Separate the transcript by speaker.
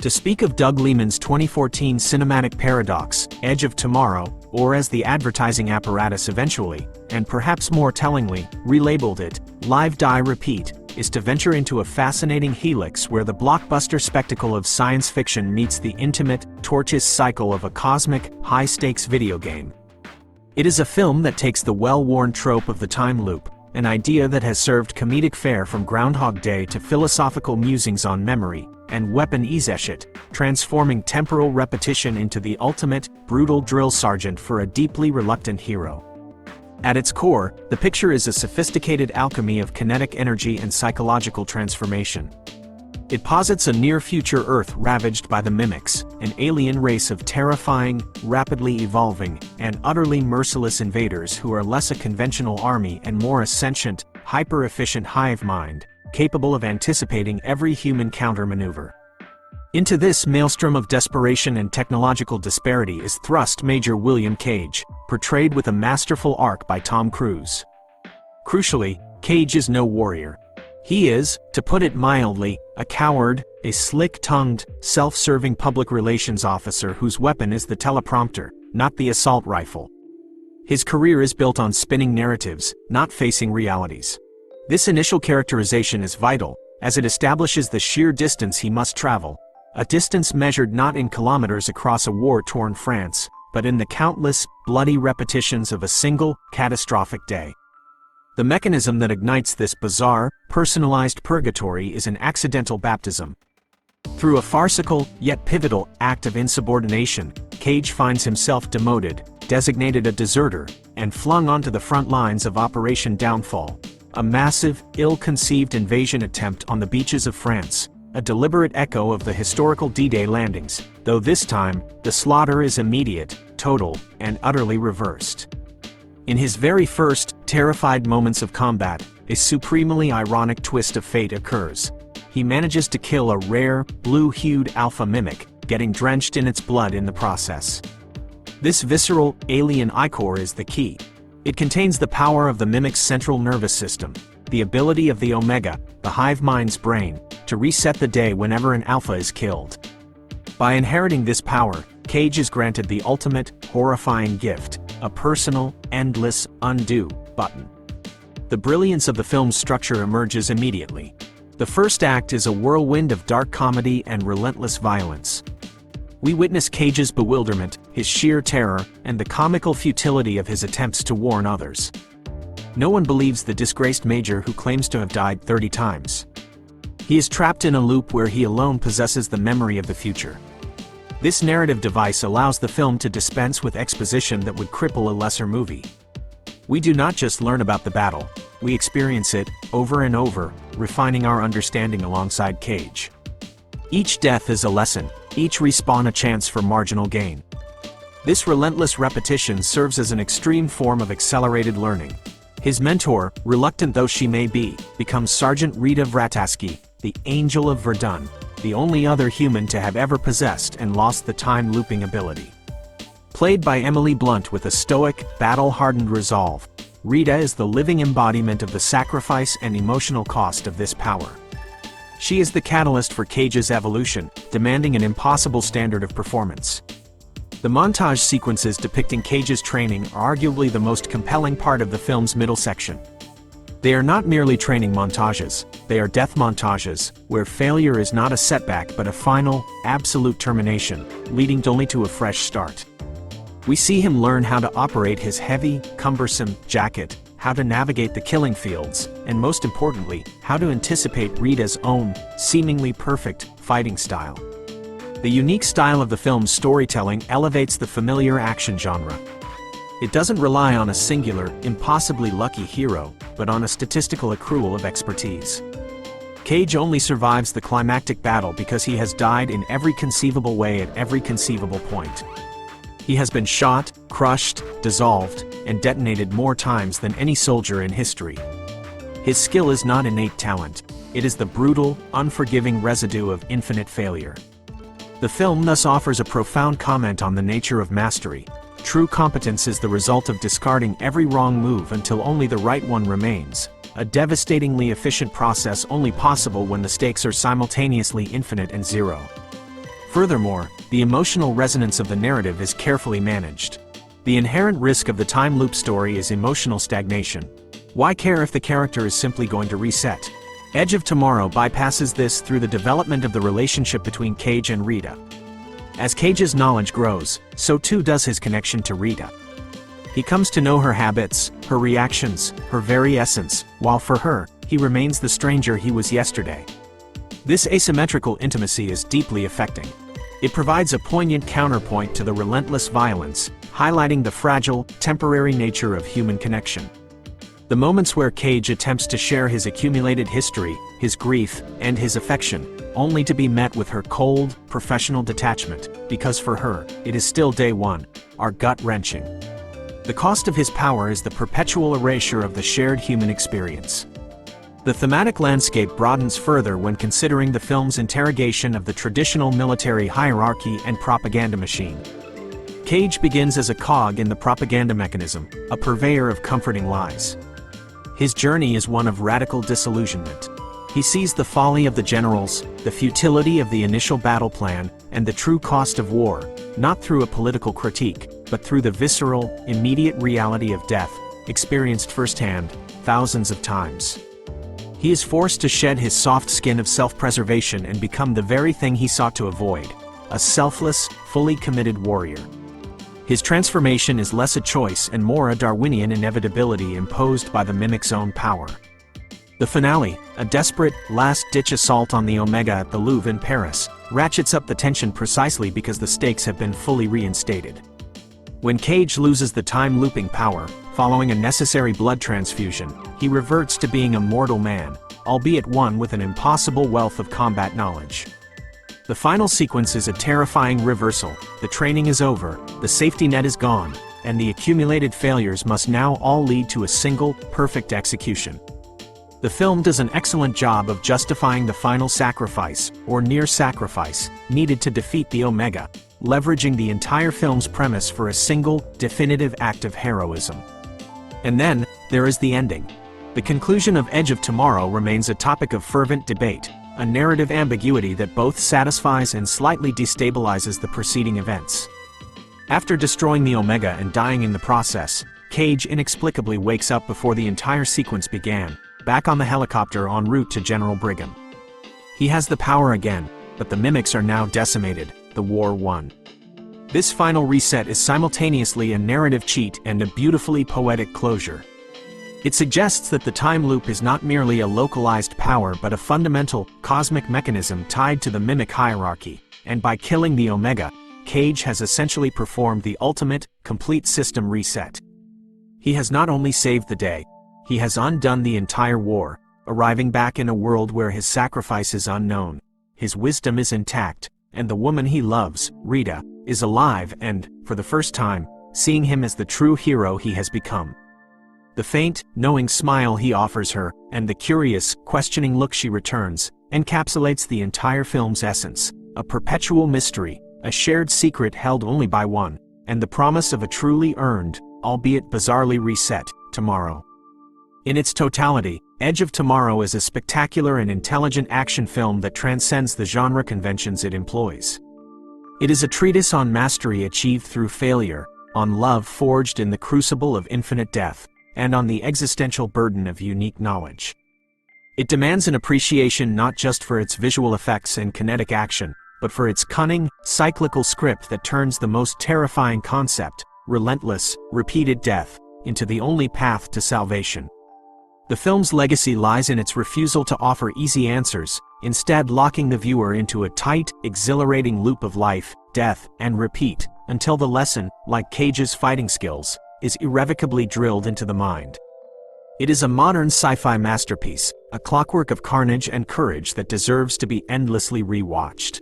Speaker 1: To speak of Doug Liman's 2014 cinematic paradox, Edge of Tomorrow, or as the advertising apparatus eventually, and perhaps more tellingly, relabeled it, Live Die Repeat, is to venture into a fascinating helix where the blockbuster spectacle of science fiction meets the intimate, tortuous cycle of a cosmic, high-stakes video game. It is a film that takes the well-worn trope of the time loop, an idea that has served comedic fare from Groundhog Day to philosophical musings on memory, and weapon eshet, transforming temporal repetition into the ultimate, brutal drill sergeant for a deeply reluctant hero. At its core, the picture is a sophisticated alchemy of kinetic energy and psychological transformation. It posits a near-future Earth ravaged by the Mimics, an alien race of terrifying, rapidly evolving, and utterly merciless invaders who are less a conventional army and more a sentient, hyper-efficient hive mind, capable of anticipating every human counter-maneuver. Into this maelstrom of desperation and technological disparity is thrust Major William Cage, portrayed with a masterful arc by Tom Cruise. Crucially, Cage is no warrior. He is, to put it mildly, a coward, a slick-tongued, self-serving public relations officer whose weapon is the teleprompter, not the assault rifle. His career is built on spinning narratives, not facing realities. This initial characterization is vital, as it establishes the sheer distance he must travel, a distance measured not in kilometers across a war-torn France, but in the countless, bloody repetitions of a single, catastrophic day. The mechanism that ignites this bizarre, personalized purgatory is an accidental baptism. Through a farcical, yet pivotal, act of insubordination, Cage finds himself demoted, designated a deserter, and flung onto the front lines of Operation Downfall, a massive, ill-conceived invasion attempt on the beaches of France, a deliberate echo of the historical D-Day landings, though this time, the slaughter is immediate, total, and utterly reversed. In his very first, terrified moments of combat, a supremely ironic twist of fate occurs. He manages to kill a rare, blue-hued alpha mimic, getting drenched in its blood in the process. This visceral, alien ichor is the key. It contains the power of the mimic's central nervous system, the ability of the Omega, the hive mind's brain, to reset the day whenever an alpha is killed. By inheriting this power, Cage is granted the ultimate, horrifying gift, a personal, endless, undo button. The brilliance of the film's structure emerges immediately. The first act is a whirlwind of dark comedy and relentless violence. We witness Cage's bewilderment, his sheer terror, and the comical futility of his attempts to warn others. No one believes the disgraced Major who claims to have died 30 times. He is trapped in a loop where he alone possesses the memory of the future. This narrative device allows the film to dispense with exposition that would cripple a lesser movie. We do not just learn about the battle, we experience it, over and over, refining our understanding alongside Cage. Each death is a lesson, each respawn a chance for marginal gain. This relentless repetition serves as an extreme form of accelerated learning. His mentor, reluctant though she may be, becomes Sergeant Rita Vrataski, the Angel of Verdun, the only other human to have ever possessed and lost the time-looping ability. Played by Emily Blunt with a stoic, battle-hardened resolve, Rita is the living embodiment of the sacrifice and emotional cost of this power. She is the catalyst for Cage's evolution, demanding an impossible standard of performance. The montage sequences depicting Cage's training are arguably the most compelling part of the film's middle section. They are not merely training montages, they are death montages, where failure is not a setback but a final, absolute termination, leading only to a fresh start. We see him learn how to operate his heavy, cumbersome jacket, how to navigate the killing fields, and most importantly, how to anticipate Rita's own, seemingly perfect, fighting style. The unique style of the film's storytelling elevates the familiar action genre. It doesn't rely on a singular, impossibly lucky hero, but on a statistical accrual of expertise. Cage only survives the climactic battle because he has died in every conceivable way at every conceivable point. He has been shot, crushed, dissolved, and detonated more times than any soldier in history. His skill is not innate talent, it is the brutal, unforgiving residue of infinite failure. The film thus offers a profound comment on the nature of mastery. True competence is the result of discarding every wrong move until only the right one remains, a devastatingly efficient process only possible when the stakes are simultaneously infinite and zero. Furthermore, the emotional resonance of the narrative is carefully managed. The inherent risk of the time loop story is emotional stagnation. Why care if the character is simply going to reset? Edge of Tomorrow bypasses this through the development of the relationship between Cage and Rita. As Cage's knowledge grows, so too does his connection to Rita. He comes to know her habits, her reactions, her very essence, while for her, he remains the stranger he was yesterday. This asymmetrical intimacy is deeply affecting. It provides a poignant counterpoint to the relentless violence, highlighting the fragile, temporary nature of human connection. The moments where Cage attempts to share his accumulated history, his grief, and his affection, only to be met with her cold, professional detachment, because for her, it is still day one, are gut-wrenching. The cost of his power is the perpetual erasure of the shared human experience. The thematic landscape broadens further when considering the film's interrogation of the traditional military hierarchy and propaganda machine. Cage begins as a cog in the propaganda mechanism, a purveyor of comforting lies. His journey is one of radical disillusionment. He sees the folly of the generals, the futility of the initial battle plan, and the true cost of war, not through a political critique, but through the visceral, immediate reality of death, experienced firsthand, thousands of times. He is forced to shed his soft skin of self-preservation and become the very thing he sought to avoid, a selfless, fully committed warrior. His transformation is less a choice and more a Darwinian inevitability imposed by the mimic's own power. The finale, a desperate, last-ditch assault on the Omega at the Louvre in Paris, ratchets up the tension precisely because the stakes have been fully reinstated. When Cage loses the time-looping power, following a necessary blood transfusion, he reverts to being a mortal man, albeit one with an impossible wealth of combat knowledge. The final sequence is a terrifying reversal. The training is over, the safety net is gone, and the accumulated failures must now all lead to a single, perfect execution. The film does an excellent job of justifying the final sacrifice, or near sacrifice, needed to defeat the Omega, leveraging the entire film's premise for a single, definitive act of heroism. And then, there is the ending. The conclusion of Edge of Tomorrow remains a topic of fervent debate, a narrative ambiguity that both satisfies and slightly destabilizes the preceding events. After destroying the Omega and dying in the process, Cage inexplicably wakes up before the entire sequence began, back on the helicopter en route to General Brigham. He has the power again, but the mimics are now decimated, the war won. This final reset is simultaneously a narrative cheat and a beautifully poetic closure. It suggests that the time loop is not merely a localized power but a fundamental, cosmic mechanism tied to the mimic hierarchy, and by killing the Omega, Cage has essentially performed the ultimate, complete system reset. He has not only saved the day, he has undone the entire war, arriving back in a world where his sacrifice is unknown, his wisdom is intact, and the woman he loves, Rita, is alive and, for the first time, seeing him as the true hero he has become. The faint, knowing smile he offers her, and the curious, questioning look she returns, encapsulates the entire film's essence, a perpetual mystery, a shared secret held only by one, and the promise of a truly earned, albeit bizarrely reset, tomorrow. In its totality, Edge of Tomorrow is a spectacular and intelligent action film that transcends the genre conventions it employs. It is a treatise on mastery achieved through failure, on love forged in the crucible of infinite death, and on the existential burden of unique knowledge. It demands an appreciation not just for its visual effects and kinetic action, but for its cunning, cyclical script that turns the most terrifying concept, relentless, repeated death, into the only path to salvation. The film's legacy lies in its refusal to offer easy answers, instead locking the viewer into a tight, exhilarating loop of life, death, and repeat, until the lesson, like Cage's fighting skills, is irrevocably drilled into the mind. It is a modern sci-fi masterpiece, a clockwork of carnage and courage that deserves to be endlessly rewatched.